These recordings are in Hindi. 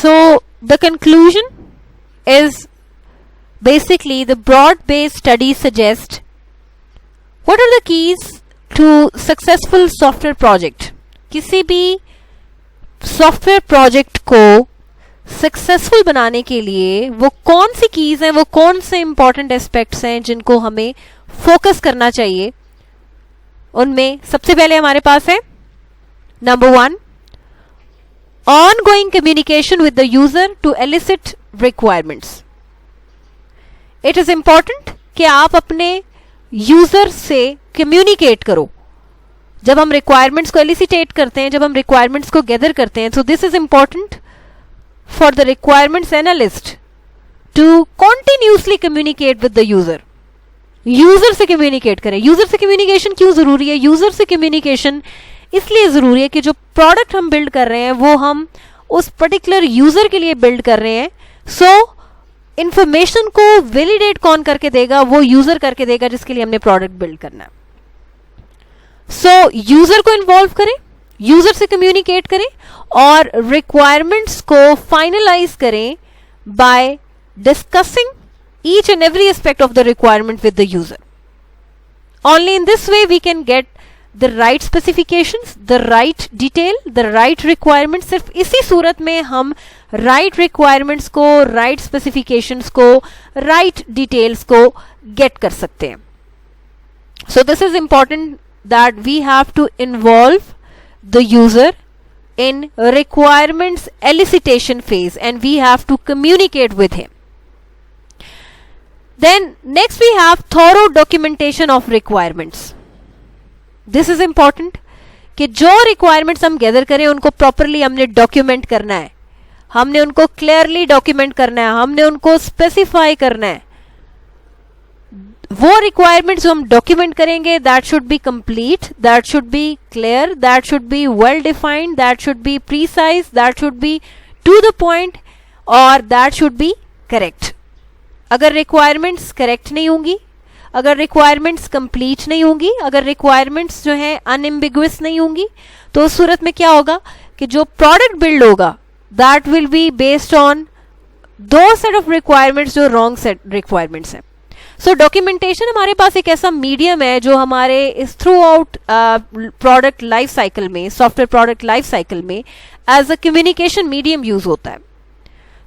So the conclusion is basically the broad-based studies suggest what are the keys to successful software project. किसी भी सॉफ्टवेयर प्रोजेक्ट को सक्सेसफुल बनाने के लिए वो कौन सी कीज हैं, वो कौन से इंपॉर्टेंट एस्पेक्ट्स हैं जिनको हमें फोकस करना चाहिए. उनमें सबसे पहले हमारे पास है number 1, ongoing communication with the user to elicit requirements. It is important कि आप अपने यूजर से कम्युनिकेट करो. जब हम रिक्वायरमेंट्स को एलिसिटेट करते हैं, जब हम रिक्वायरमेंट्स को गैदर करते हैं, so this is important for the requirements analyst to continuously communicate with the user. User से कम्युनिकेट करें. यूजर से कम्युनिकेशन क्यों जरूरी है? यूजर से कम्युनिकेशन इसलिए जरूरी है कि जो प्रोडक्ट हम बिल्ड कर रहे हैं वो हम उस पर्टिकुलर यूजर के लिए बिल्ड कर रहे हैं. सो इंफॉर्मेशन को वैलिडेट कौन करके देगा? वो यूजर करके देगा जिसके लिए हमने प्रोडक्ट बिल्ड करना है. सो यूजर को इन्वॉल्व करें, यूजर से कम्युनिकेट करें और रिक्वायरमेंट्स को फाइनलाइज करें by discussing each and every aspect of the requirement with the user. Only in this way we can get the right specifications, the right detail, the right requirement. सिर्फ इसी सूरत में हम राइट रिक्वायरमेंट्स को, राइट स्पेसिफिकेशंस को, राइट डिटेल्स को गेट कर सकते हैं. So this is important that we have to involve the user in requirements elicitation phase and we have to communicate with him. Then next we have thorough documentation of requirements. This is important कि जो requirements हम gather करें उनको properly हमने document करना है, हमने उनको clearly document करना है, हमने उनको specify करना है. वो रिक्वायरमेंट्स जो हम डॉक्यूमेंट करेंगे that should be complete, that should be clear, that should be well defined, that should be precise, that should be to the point और दैट शुड बी करेक्ट. अगर रिक्वायरमेंट्स करेक्ट नहीं होंगी, अगर रिक्वायरमेंट्स कंप्लीट नहीं होंगी, अगर रिक्वायरमेंट्स जो है अनएम्बिगुअस नहीं होंगी, तो उस सूरत में क्या होगा कि जो प्रोडक्ट बिल्ड होगा that will be based on दो सेट ऑफ रिक्वायरमेंट्स जो रॉन्ग सेट रिक्वायरमेंट्स हैं. सो डॉक्यूमेंटेशन हमारे पास एक ऐसा मीडियम है जो हमारे इस throughout product life cycle में, सॉफ्टवेयर प्रोडक्ट लाइफ साइकिल में as a communication medium use होता है.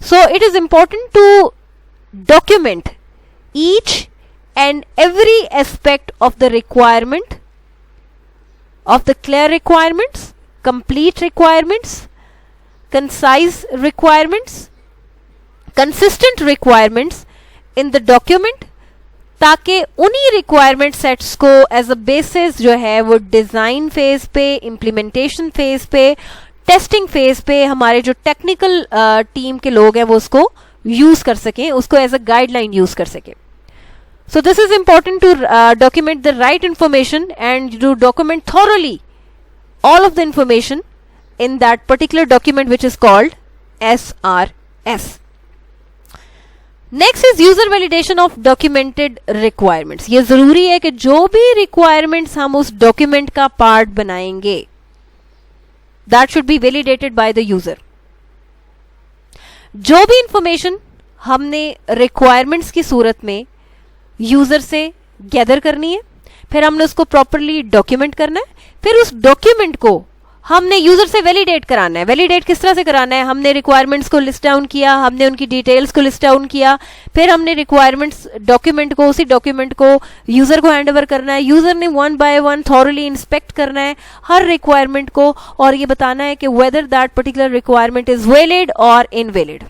So it is important to document each and every aspect of the requirement, of the clear requirements, complete requirements, concise requirements, consistent requirements in the document, ताकि उन्हीं रिक्वायरमेंट सेट्स को एज अ बेसिस जो है वो डिजाइन फेज पे, इम्प्लीमेंटेशन फेज पे, टेस्टिंग फेज पे हमारे जो टेक्निकल टीम के लोग हैं वो उसको यूज कर सकें, उसको एज अ गाइडलाइन यूज कर सकें. So this is important to document the right information and to document thoroughly all of the information in that particular document which is called SRS. Next is user validation of documented requirements. ये जरूरी है कि जो भी रिक्वायरमेंट्स हम उस डॉक्यूमेंट का पार्ट बनाएंगे that should B validated by the user. जो भी इंफॉर्मेशन हमने रिक्वायरमेंट्स की सूरत में यूजर से गैदर करनी है, फिर हमने उसको प्रॉपरली डॉक्यूमेंट करना है, फिर उस डॉक्यूमेंट को हमने यूजर से वैलिडेट कराना है. वैलिडेट किस तरह से कराना है? हमने रिक्वायरमेंट्स को लिस्ट डाउन किया, हमने उनकी डिटेल्स को लिस्ट डाउन किया, फिर हमने रिक्वायरमेंट्स डॉक्यूमेंट को, उसी डॉक्यूमेंट को यूजर को हैंड ओवर करना है. यूजर ने one by one thoroughly inspect करना है हर रिक्वायरमेंट को और ये बताना है कि whether that particular requirement is valid और इनवैलिड.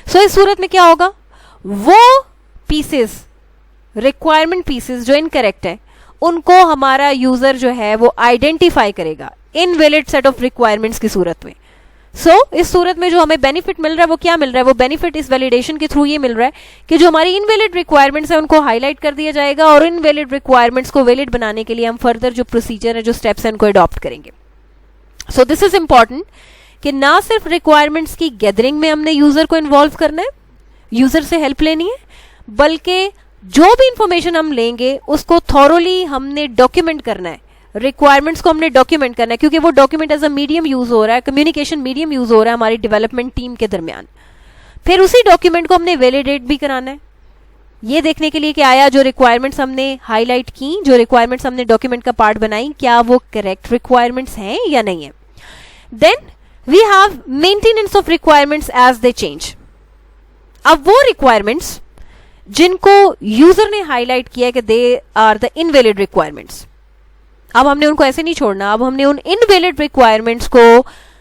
सो इस सूरत में क्या होगा, वो पीसेस, रिक्वायरमेंट पीसेस जो इनकरेक्ट है उनको हमारा यूजर जो है वो आइडेंटिफाई करेगा इनवैलिड सेट ऑफ रिक्वायरमेंट्स की सूरत में. सो इस सूरत में जो हमें बेनिफिट मिल रहा है वो क्या मिल रहा है? वो बेनिफिट इस वैलिडेशन के थ्रू ये मिल रहा है कि जो हमारी इनवैलिड रिक्वायरमेंट्स है उनको हाईलाइट कर दिया जाएगा और इनवैलिड रिक्वायरमेंट्स को वैलिड बनाने के लिए हम फर्दर जो प्रोसीजर है, जो स्टेप्स हैं, उनको अडॉप्ट करेंगे. सो दिस इज इंपॉर्टेंट कि ना सिर्फ रिक्वायरमेंट्स की गैदरिंग में हमने यूजर को इन्वॉल्व करना है, यूजर से हेल्प लेनी है, बल्कि जो भी इंफॉर्मेशन हम लेंगे उसको थॉरली हमने डॉक्यूमेंट करना है रिक्वायरमेंट्स को हमने डॉक्यूमेंट करना है, क्योंकि वो document as a medium use हो रहा है, कम्युनिकेशन मीडियम यूज हो रहा है हमारी डेवलपमेंट टीम के दरमियान। फिर उसी डॉक्यूमेंट को हमने वैलिडेट भी कराना है, ये देखने के लिए कि आया जो रिक्वायरमेंट्स हमने हाईलाइट की, जो रिक्वायरमेंट्स हमने डॉक्यूमेंट का पार्ट बनाई, क्या वो करेक्ट रिक्वायरमेंट्स हैं या नहीं है। Then we have maintenance of requirements as they change. अब वो रिक्वायरमेंट्स जिनको यूजर ने हाईलाइट किया है कि they are the invalid requirements, अब हमने उनको ऐसे नहीं छोड़ना, अब हमने उन इनवैलिड रिक्वायरमेंट्स को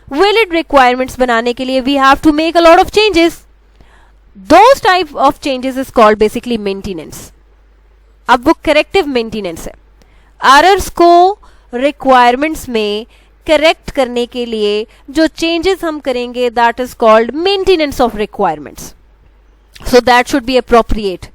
वैलिड रिक्वायरमेंट्स बनाने के लिए we have to make a lot of changes. Those type of changes is called basically maintenance. अब वो करेक्टिव मेंटेनेंस है, एरर्स को रिक्वायरमेंट्स में करेक्ट करने के लिए जो चेंजेस हम करेंगे that is called maintenance of requirements, so that should be appropriate.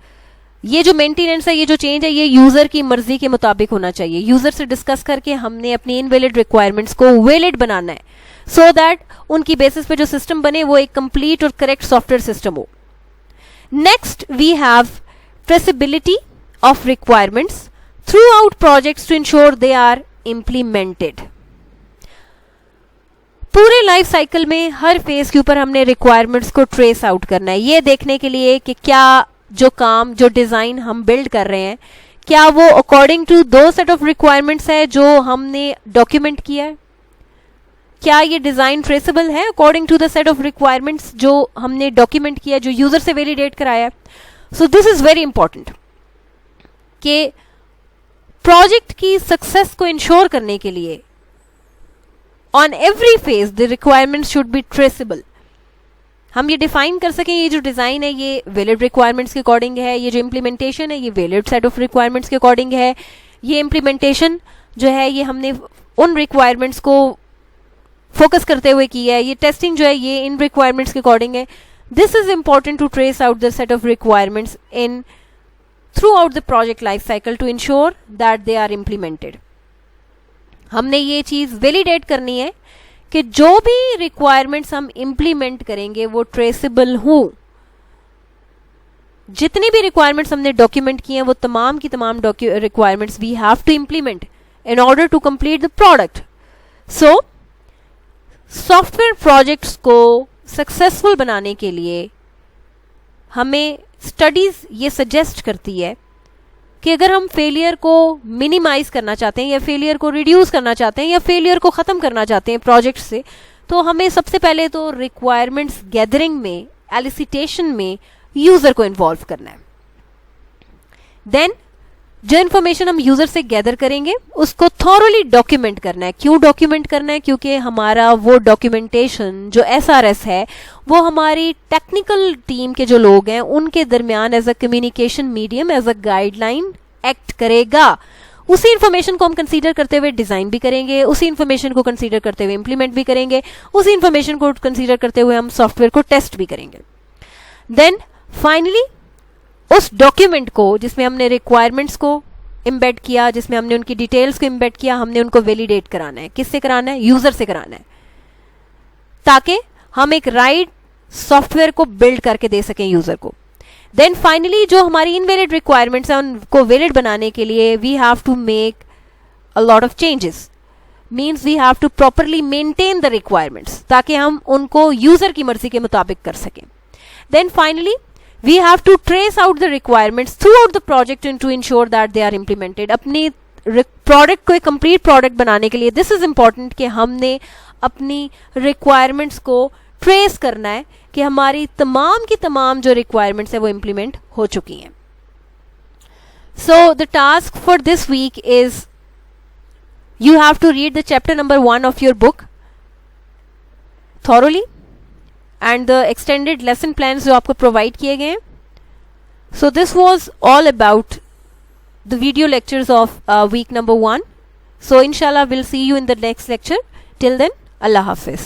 ये जो मेंटेनेंस है, ये जो चेंज है, ये यूजर की मर्जी के मुताबिक होना चाहिए। यूजर से डिस्कस करके हमने अपनी इनवैलिड रिक्वायरमेंट्स को वैलिड बनाना है, सो दैट उनकी बेसिस पे जो सिस्टम बने वो एक कंप्लीट और करेक्ट सॉफ्टवेयर सिस्टम हो। Next, we have traceability of requirements throughout projects to ensure they are implemented. पूरे लाइफ साइकिल में हर फेज के ऊपर हमने रिक्वायरमेंट्स को ट्रेस आउट करना है, ये देखने के लिए कि क्या जो काम, जो डिजाइन हम बिल्ड कर रहे हैं, क्या वो according to the set of requirements है जो हमने डॉक्यूमेंट किया है, क्या ये डिजाइन ट्रेसेबल है according to the set of requirements जो हमने डॉक्यूमेंट किया, जो यूजर से वैलिडेट कराया। So this is very important कि प्रोजेक्ट की सक्सेस को इंश्योर करने के लिए on every phase the requirements should be traceable. हम ये डिफाइन कर सकें ये जो डिजाइन है ये वैलिड रिक्वायरमेंट्स के अकॉर्डिंग है, ये जो इम्प्लीमेंटेशन है ये वैलिड सेट ऑफ रिक्वायरमेंट्स के अकॉर्डिंग है, ये इम्प्लीमेंटेशन जो है ये हमने उन रिक्वायरमेंट्स को फोकस करते हुए की है, ये टेस्टिंग जो है ये इन रिक्वायरमेंट्स के अकॉर्डिंग है। This is important to trace out the set of requirements in throughout the project life cycle to ensure that they are implemented. हमने ये चीज वैलिडेट करनी है कि जो भी रिक्वायरमेंट्स हम इम्प्लीमेंट करेंगे वो ट्रेसेबल हो। जितनी भी रिक्वायरमेंट्स हमने डॉक्यूमेंट किए हैं वो तमाम की तमाम requirements we have to implement in order to complete the product. So software projects को सक्सेसफुल बनाने के लिए हमें स्टडीज ये सजेस्ट करती है कि अगर हम फेलियर को मिनिमाइज करना चाहते हैं या फेलियर को रिड्यूस करना चाहते हैं या फेलियर को ख़त्म करना चाहते हैं प्रोजेक्ट से, तो हमें सबसे पहले तो रिक्वायरमेंट्स गैदरिंग में, एलिसिटेशन में यूज़र को इन्वॉल्व करना है। देन जो इन्फॉर्मेशन हम यूजर से गैदर करेंगे उसको थॉरोली डॉक्यूमेंट करना है। क्यों डॉक्यूमेंट करना है? क्योंकि हमारा वो डॉक्यूमेंटेशन जो SRS है वो हमारी टेक्निकल टीम के जो लोग हैं उनके दरमियान as a communication medium, as a guideline act करेगा। उसी इन्फॉर्मेशन को हम कंसीडर करते हुए डिजाइन भी करेंगे, उसी इन्फॉर्मेशन को कंसीडर करते हुए इंप्लीमेंट भी करेंगे, उसी इन्फॉर्मेशन को कंसीडर करते हुए हम सॉफ्टवेयर को टेस्ट भी करेंगे। देन फाइनली उस डॉक्यूमेंट को जिसमें हमने रिक्वायरमेंट्स को इम्बेड किया, जिसमें हमने उनकी डिटेल्स को इम्बेड किया, हमने उनको वैलिडेट कराना है। किससे कराना है? यूजर से कराना है, ताकि हम एक राइट सॉफ्टवेयर को बिल्ड करके दे सकें यूजर को। देन फाइनली जो हमारी इनवैलिड रिक्वायरमेंट्स हैं उनको वैलिड बनाने के लिए we have to make a lot of changes, means we have to properly maintain the requirements ताकि हम उनको यूजर की मर्जी के मुताबिक कर सकें। Then finally we have to trace out the requirements throughout the project and to ensure that they are implemented। अपनी प्रोडक्ट को एक कंप्लीट प्रोडक्ट बनाने के लिए दिस इज इंपॉर्टेंट कि हमने अपनी रिक्वायरमेंट्स को ट्रेस करना है कि हमारी तमाम की तमाम जो रिक्वायरमेंट्स है वो इम्प्लीमेंट हो चुकी हैं। So the task for this week is you have to read the chapter number 1 of your book thoroughly and the extended lesson plans जो आपको प्रोवाइड किए गए हैं। So this was all about the video lectures of week number 1. So inshallah we'll see you in the next lecture. Till then, Allah Hafiz.